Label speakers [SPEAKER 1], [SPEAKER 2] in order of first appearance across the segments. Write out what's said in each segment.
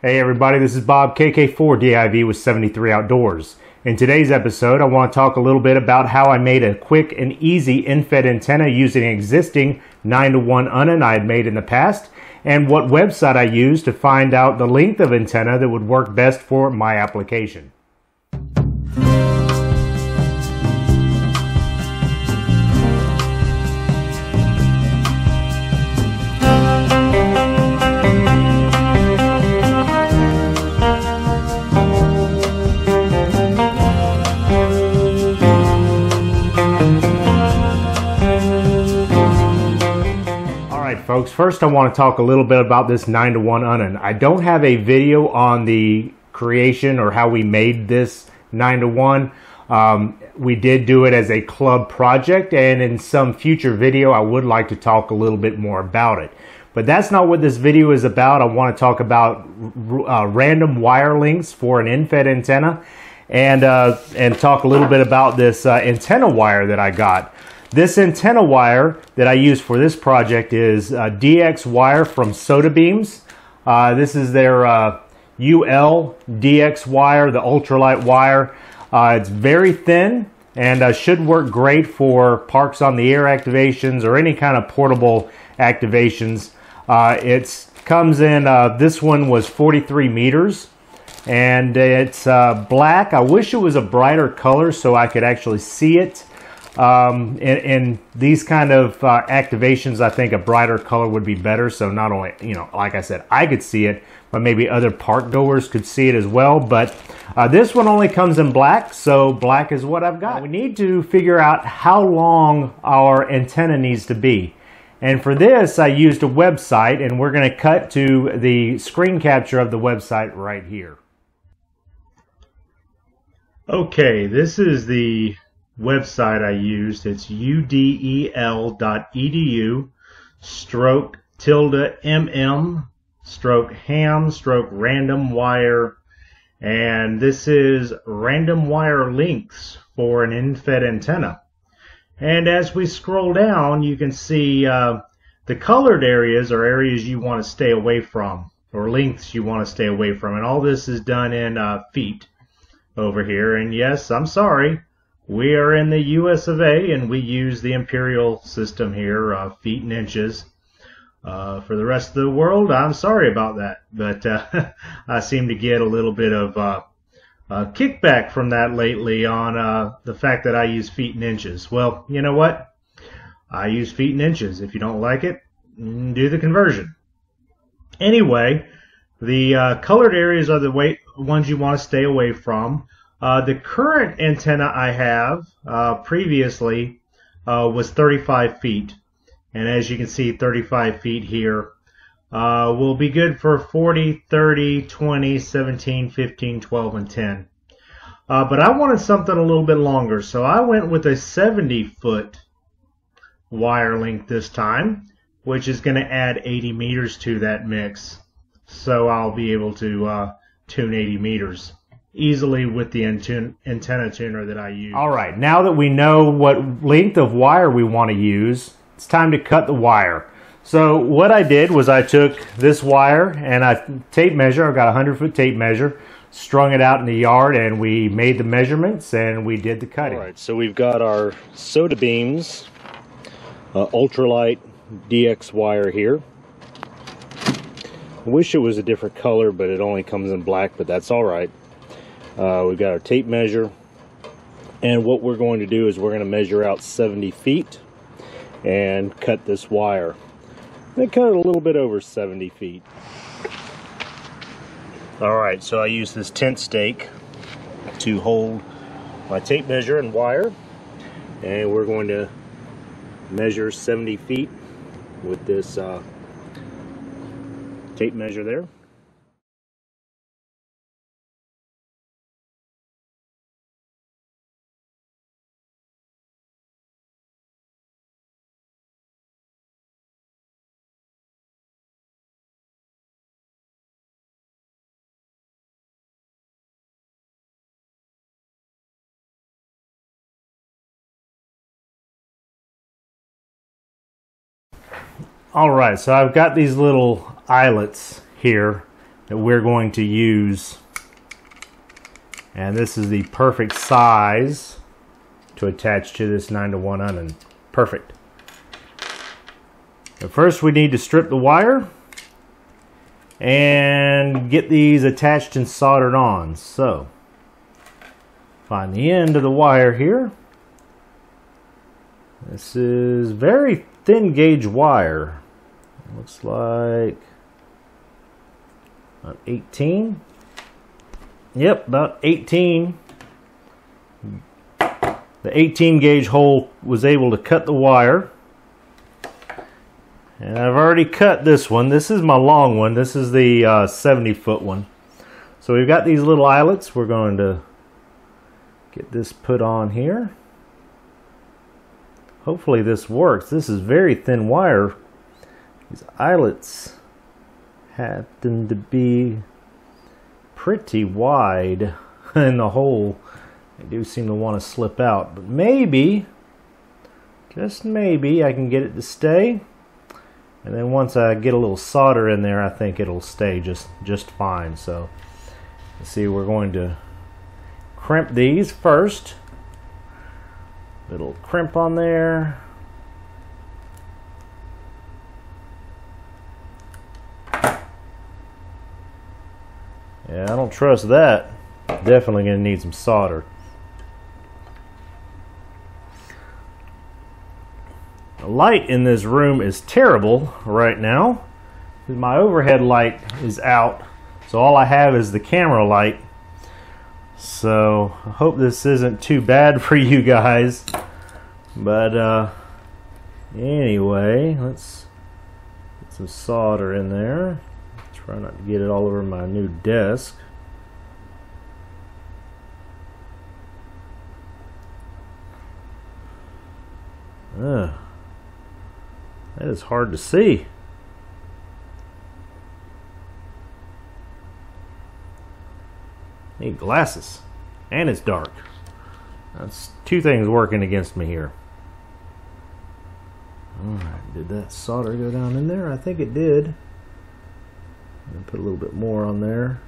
[SPEAKER 1] Hey everybody, this is Bob KK4DIV with 73 Outdoors. In today's episode, I want to talk a little bit about how I made a quick and easy Endfed antenna using an existing 9-to-1 unun I had made in the past, and what website I used to find out the length of antenna that would work best for my application. Folks, first I want to talk a little bit about this 9-to-1 unun. I don't have a video on the creation or how we made this 9-to-1. We did do it as a club project, and in some future video I would like to talk a little bit more about it. But that's not what this video is about. I want to talk about random wire lengths for an Endfed antenna, and talk a little bit about this antenna wire that I got. This antenna wire that I use for this project is DX wire from Sotabeams. This is their UL DX wire, the ultralight wire. It's very thin and should work great for parks on the air activations or any kind of portable activations. It comes in, this one was 43 meters and it's black. I wish it was a brighter color so I could actually see it. In these kind of activations, I think a brighter color would be better. So not only, like I said, I could see it, but maybe other park goers could see it as well. But this one only comes in black, so black is what I've got. Now, we need to figure out how long our antenna needs to be. And for this, I used a website, and we're going to cut to the screen capture of the website right here. Okay, this is the website I used. It's udel.edu/mm/ham/random wire, and this is random wire lengths for an Endfed antenna. And as we scroll down, you can see the colored areas are areas you want to stay away from, or lengths you want to stay away from, and all this is done in feet over here. And yes, I'm sorry, we are in the US of A, and we use the imperial system here, feet and inches. For the rest of the world, I'm sorry about that, but I seem to get a little bit of kickback from that lately on the fact that I use feet and inches. Well, you know what? I use feet and inches. If you don't like it, do the conversion. Anyway, the colored areas are the ones you want to stay away from. The current antenna I have previously was 35 feet. And as you can see, 35 feet here will be good for 40, 30, 20, 17, 15, 12, and 10. But I wanted something a little bit longer, so I went with a 70-foot wire length this time, which is going to add 80 meters to that mix. So I'll be able to tune 80 meters. Easily with the antenna tuner that I use. Alright, now that we know what length of wire we want to use, it's time to cut the wire. So what I did was I took this wire and I tape measure. I've got a 100-foot tape measure, strung it out in the yard, and we made the measurements and we did the cutting. Alright, so we've got our Sotabeams ultralight DX wire here. I wish it was a different color, but it only comes in black, but that's alright. We've got our tape measure, and what we're going to do is we're going to measure out 70 feet and cut this wire. I cut it a little bit over 70 feet. Alright, so I use this tent stake to hold my tape measure and wire, and we're going to measure 70 feet with this tape measure there. Alright, so I've got these little eyelets here that we're going to use. And this is the perfect size to attach to this 9-to-1 unun. Perfect. But first we need to strip the wire and get these attached and soldered on. So, find the end of the wire here. This is very thin gauge wire. It looks like about 18. Yep, about 18. The 18 gauge hole was able to cut the wire. And I've already cut this one. This is my long one. This is the 70-foot one. So we've got these little eyelets. We're going to get this put on here. Hopefully this works. This is very thin wire. These eyelets happen to be pretty wide in the hole. They do seem to want to slip out. But maybe, just maybe, I can get it to stay. And then once I get a little solder in there, I think it'll stay just fine. So, let's see, we're going to crimp these first. Little crimp on there. Yeah, I don't trust that. Definitely going to need some solder. The light in this room is terrible right now. My overhead light is out, so all I have is the camera light. So I hope this isn't too bad for you guys. But anyway, let's get some solder in there. Try not to get it all over my new desk. That is hard to see. Need glasses. And it's dark. That's two things working against me here. Alright, did that solder go down in there? I think it did. And put a little bit more on there.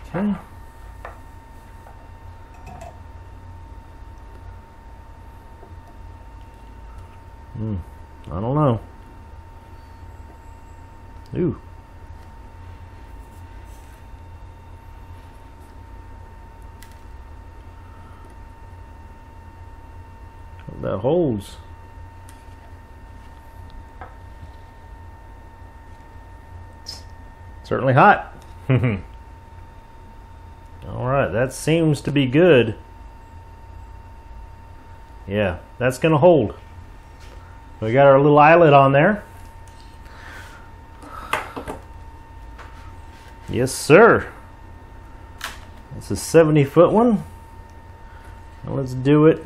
[SPEAKER 1] Okay. I don't know. Ooh. That holds. Certainly hot. Alright, that seems to be good. Yeah, that's gonna hold. We got our little eyelet on there. Yes, sir. It's a 70-foot one. Now let's do it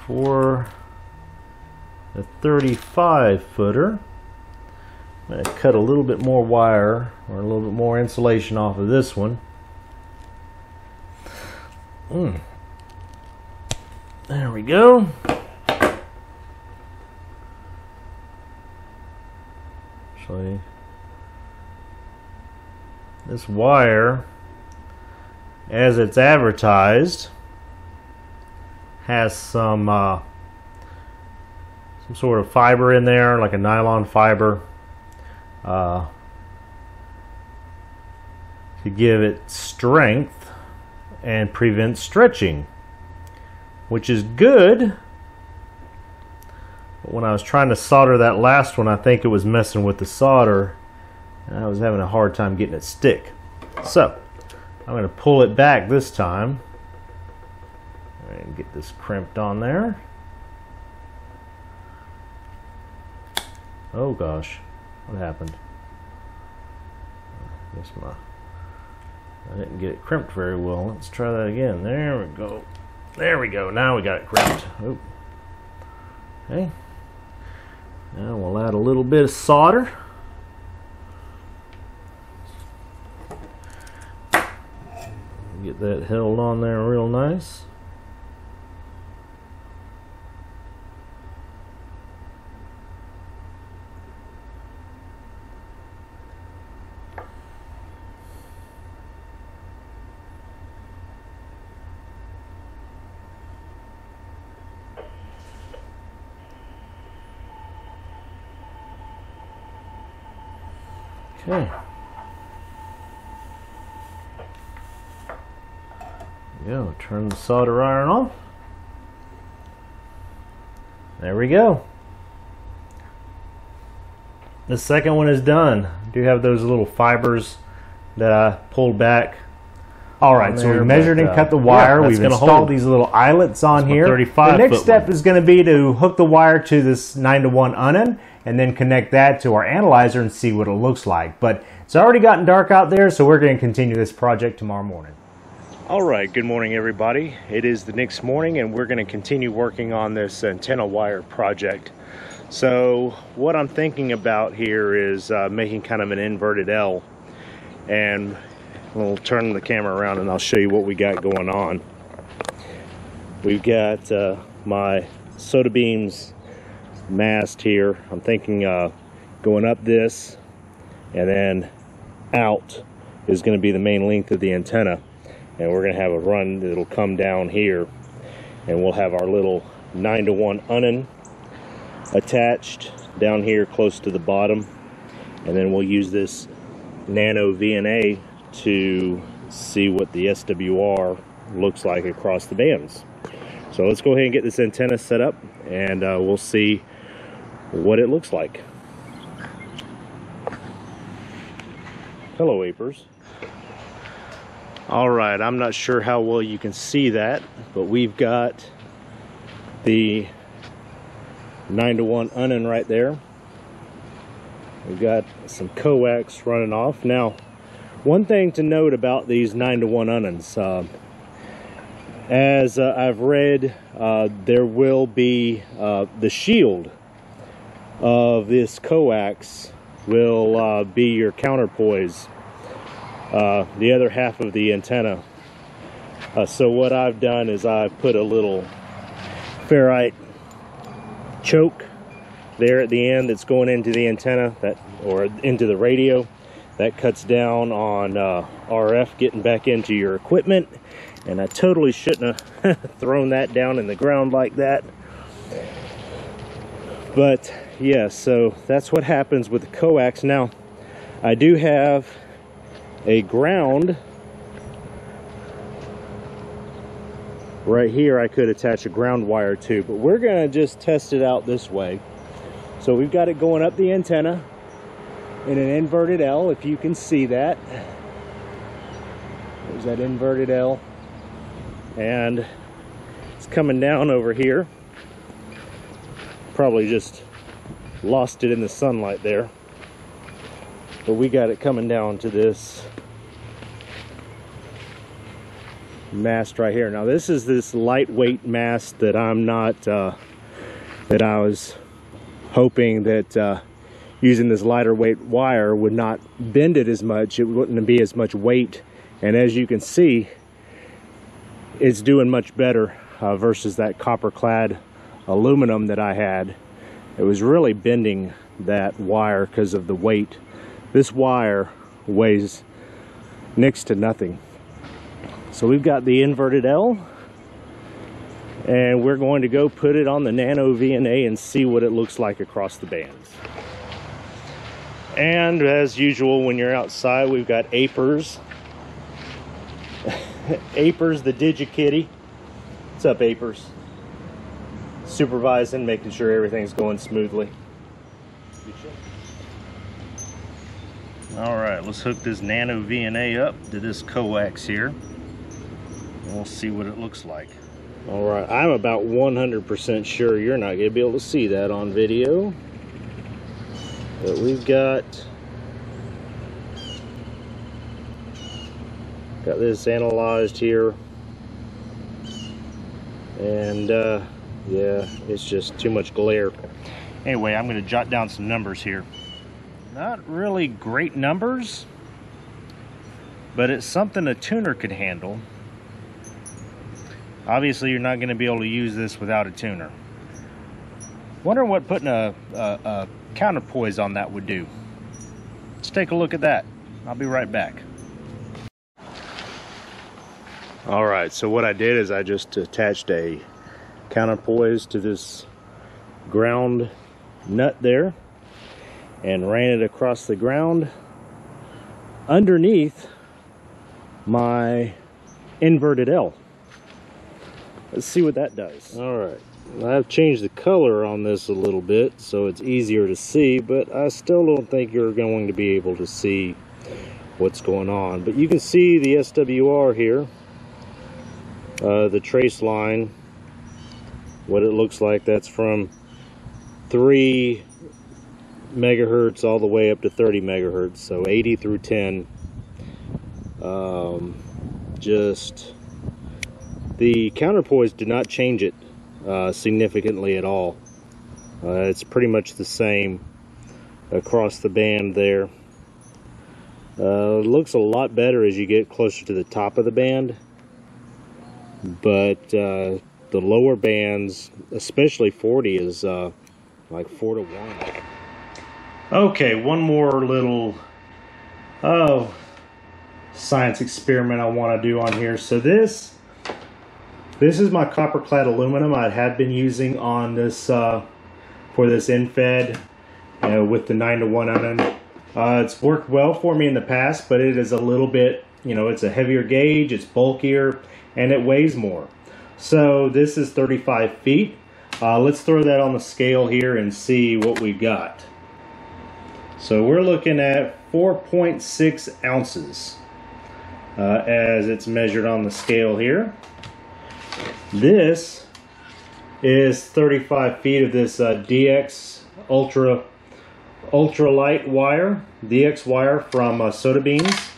[SPEAKER 1] for a 35-footer. I'm going to cut a little bit more wire or a little bit more insulation off of this one. There we go. Actually, this wire, as it's advertised, has some sort of fiber in there, like a nylon fiber, to give it strength and prevent stretching, which is good. But when I was trying to solder that last one, I think it was messing with the solder, and I was having a hard time getting it stick. So I'm going to pull it back this time and get this crimped on there. Oh gosh, what happened? I guess I didn't get it crimped very well. Let's try that again. There we go. There we go. Now we got it crimped. Oh. Okay. Now we'll add a little bit of solder. Get that held on there real nice.
[SPEAKER 2] Okay. Go, turn the solder iron off. There we go. The second one is done. I do have those little fibers that I pulled back. All right, so we measured and cut the wire. We've installed these little eyelets on here. The next step is going to be to hook the wire to this 9-to-1 unun and then connect that to our analyzer and see what it looks like. But it's already gotten dark out there, so we're going to continue this project tomorrow morning. All right, good morning everybody. It is the next morning and we're going to continue working on this antenna wire project. So what I'm thinking about here is making kind of an inverted L, and we'll turn the camera around and I'll show you what we got going on. We've got my Sotabeams mast here. I'm thinking going up this and then out is going to be the main length of the antenna. And we're going to have a run that'll come down here, and we'll have our little 9-to-1 unun attached down here close to the bottom, and then we'll use this nano VNA to see what the SWR looks like across the bands. So let's go ahead and get this antenna set up, and we'll see what it looks like. Hello, apers. All right, I'm not sure how well you can see that, but we've got the 9-to-1 unun right there. We've got some coax running off. Now, one thing to note about these 9-to-1 ununs, as I've read, there will be the shield of this coax will be your counterpoise. The other half of the antenna. So what I've done is I've put a little ferrite choke there at the end that's going into the antenna, or into the radio. That cuts down on RF getting back into your equipment, and I totally shouldn't have thrown that down in the ground like that. But yeah, so that's what happens with the coax. Now, I do have a ground right here. I could attach a ground wire to, but we're gonna just test it out this way. So we've got it going up the antenna in an inverted L, if you can see that. There's that inverted L, and it's coming down over here. Probably just lost it in the sunlight there. But we got it coming down to this mast right here. Now this is this lightweight mast that I'm not, that I was hoping that using this lighter weight wire would not bend it as much. It wouldn't be as much weight. And as you can see, it's doing much better versus that copper clad aluminum that I had. It was really bending that wire because of the weight. This wire weighs next to nothing. So we've got the inverted L, and we're going to go put it on the nano VNA and see what it looks like across the bands. And as usual, when you're outside, we've got Apers. Apers, the DigiKitty. What's up, Apers? Supervising, making sure everything's going smoothly. All right, let's hook this nano VNA up to this coax here, and we'll see what it looks like. All right, I'm about 100% sure you're not going to be able to see that on video, but we've got this analyzed here, and yeah, it's just too much glare. Anyway, I'm going to jot down some numbers here. Not really great numbers, but it's something a tuner could handle. Obviously, you're not going to be able to use this without a tuner. Wonder what putting a counterpoise on that would do. Let's take a look at that. I'll be right back. All right, so what I did is I just attached a counterpoise to this ground nut there and ran it across the ground underneath my inverted L. Let's see what that does. All right, I've changed the color on this a little bit so it's easier to see, but I still don't think you're going to be able to see what's going on. But you can see the SWR here, the trace line, what it looks like. That's from 3 megahertz all the way up to 30 megahertz, so 80 through 10. Just the counterpoise did not change it significantly at all. It's pretty much the same across the band there. It looks a lot better as you get closer to the top of the band, but the lower bands, especially 40, is like 4 to 1. Okay, one more little science experiment I want to do on here. So this is my copper clad aluminum I had been using on this for this Endfed with the 9 to 1 unun. It's worked well for me in the past, but it is a little bit, it's a heavier gauge, it's bulkier, and it weighs more. So this is 35 feet. Let's throw that on the scale here and see what we got. So we're looking at 4.6 ounces as it's measured on the scale here. This is 35 feet of this DX ultra light wire, DX wire from Sotabeams.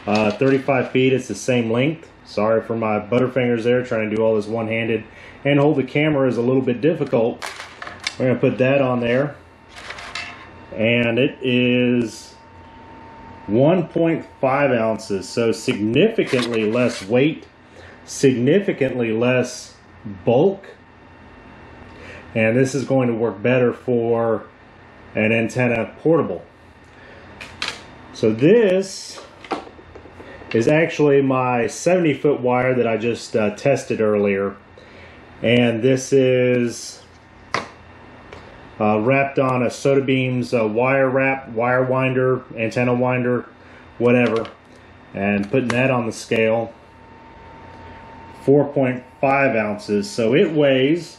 [SPEAKER 2] 35 feet, it's the same length. Sorry for my butterfingers there, trying to do all this one-handed and hold the camera is a little bit difficult. We're going to put that on there, and it is 1.5 ounces, so significantly less weight, significantly less bulk, and this is going to work better for an antenna portable. So this is actually my 70-foot wire that I just tested earlier, and this is wrapped on a Sotabeams wire wrap, wire winder, antenna winder, whatever, and putting that on the scale. 4.5 ounces, so it weighs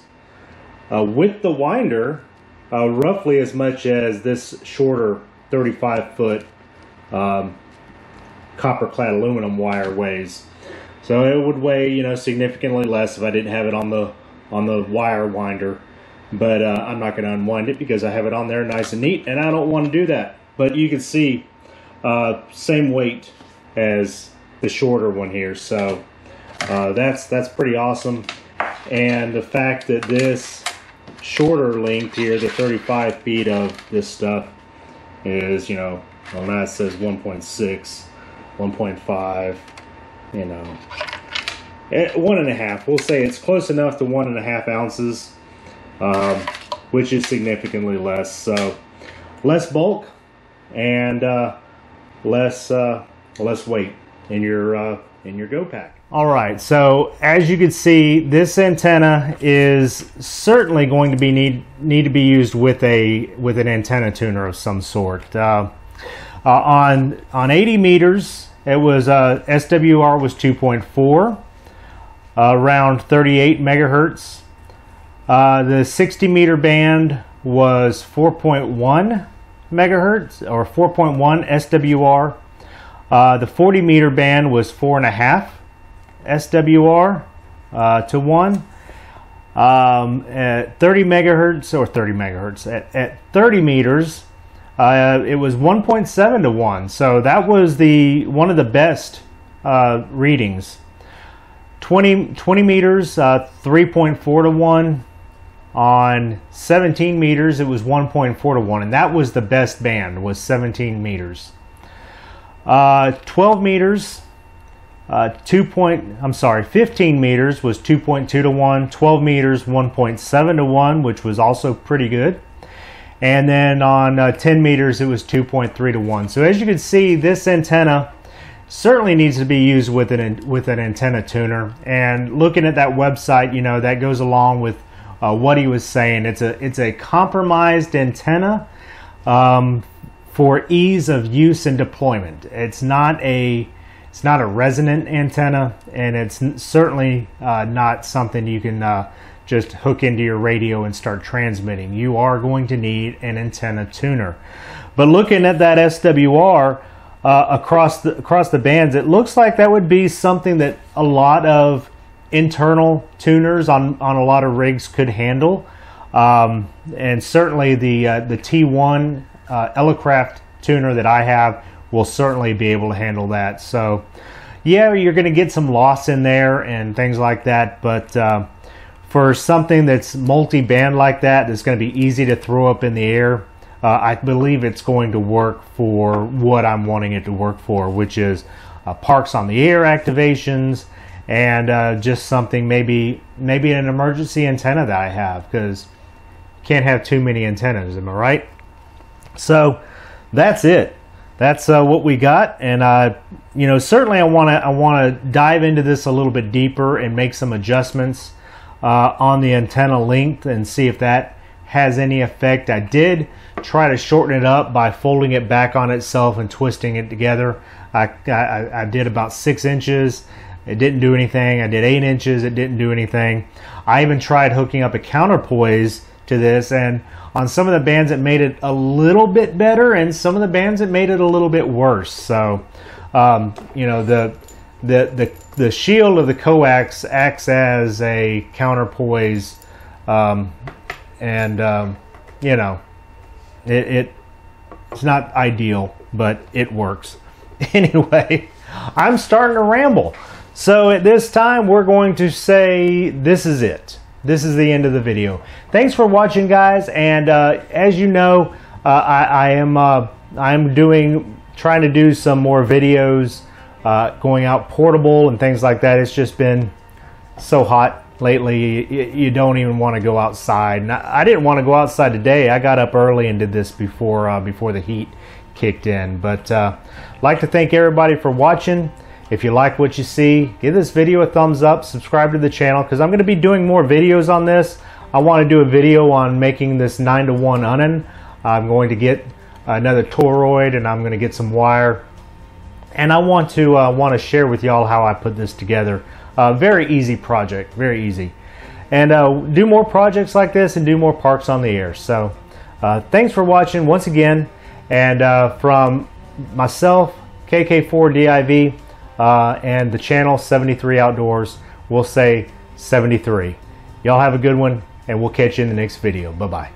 [SPEAKER 2] with the winder roughly as much as this shorter 35-foot copper clad aluminum wire weighs. So it would weigh, significantly less if I didn't have it on the wire winder. But I'm not going to unwind it because I have it on there nice and neat, and I don't want to do that. But you can see same weight as the shorter one here, so that's pretty awesome. And the fact that this shorter length here, the 35 feet of this stuff, is, well, now it says 1.6, 1.5, 1.5. We'll say it's close enough to 1.5 ounces, which is significantly less. So less bulk and less weight in your Go pack. All right, so as you can see, this antenna is certainly going to be need to be used with an antenna tuner of some sort. On 80 meters, it was SWR was 2.4, around 38 megahertz. The 60 meter band was 4.1 megahertz or 4.1 SWR. The 40 meter band was 4.5 SWR to 1. At 30 megahertz or 30 megahertz at 30 meters, it was 1.7 to 1. So that was one of the best readings. 20 meters, 3.4 to 1. On 17 meters, it was 1.4 to 1, and that was the best band, was 17 meters. 12 meters, 15 meters was 2.2 to 1. 12 meters, 1.7 to 1, which was also pretty good. And then on 10 meters, it was 2.3 to 1. So as you can see, this antenna certainly needs to be used with an antenna tuner. And looking at that website, that goes along with what he was saying. It's a compromised antenna for ease of use and deployment. It's not a resonant antenna, and it's certainly not something you can just hook into your radio and start transmitting. You are going to need an antenna tuner. But looking at that SWR across the bands, it looks like that would be something that a lot of internal tuners on a lot of rigs could handle. And certainly the T1 Elecraft tuner that I have will certainly be able to handle that. So yeah, you're going to get some loss in there and things like that, but for something that's multi-band like that, that's going to be easy to throw up in the air, I believe it's going to work for what I'm wanting it to work for, which is parks on the air activations, and just something, maybe an emergency antenna that I have, because you can't have too many antennas, am I right? So that's it. That's what we got, and you know, certainly I want to dive into this a little bit deeper and make some adjustments on the antenna length and see if that has any effect. I did try to shorten it up by folding it back on itself and twisting it together. I did about 6 inches. It didn't do anything. I did 8 inches. It didn't do anything. I even tried hooking up a counterpoise to this, and on some of the bands it made it a little bit better, and some of the bands it made it a little bit worse. So you know, the shield of the coax acts as a counterpoise, and you know, it's not ideal, but it works. Anyway, I'm starting to ramble. So at this time, we're going to say this is it. This is the end of the video. Thanks for watching, guys. And as you know, I'm trying to do some more videos, going out portable and things like that. It's just been so hot lately. You don't even want to go outside. And I didn't want to go outside today. I got up early and did this before the heat kicked in. But I'd like to thank everybody for watching. If you like what you see, give this video a thumbs up, subscribe to the channel, because I'm going to be doing more videos on this. I want to do a video on making this 9:1 unun. I'm going to get another toroid, and I'm going to get some wire, and I want to share with y'all how I put this together. Very easy project, very easy, and do more projects like this and do more parks on the air. So thanks for watching once again, and from myself, KK4DIV, and the channel 73 Outdoors, we'll say 73. Y'all have a good one, and we'll catch you in the next video. Bye-bye.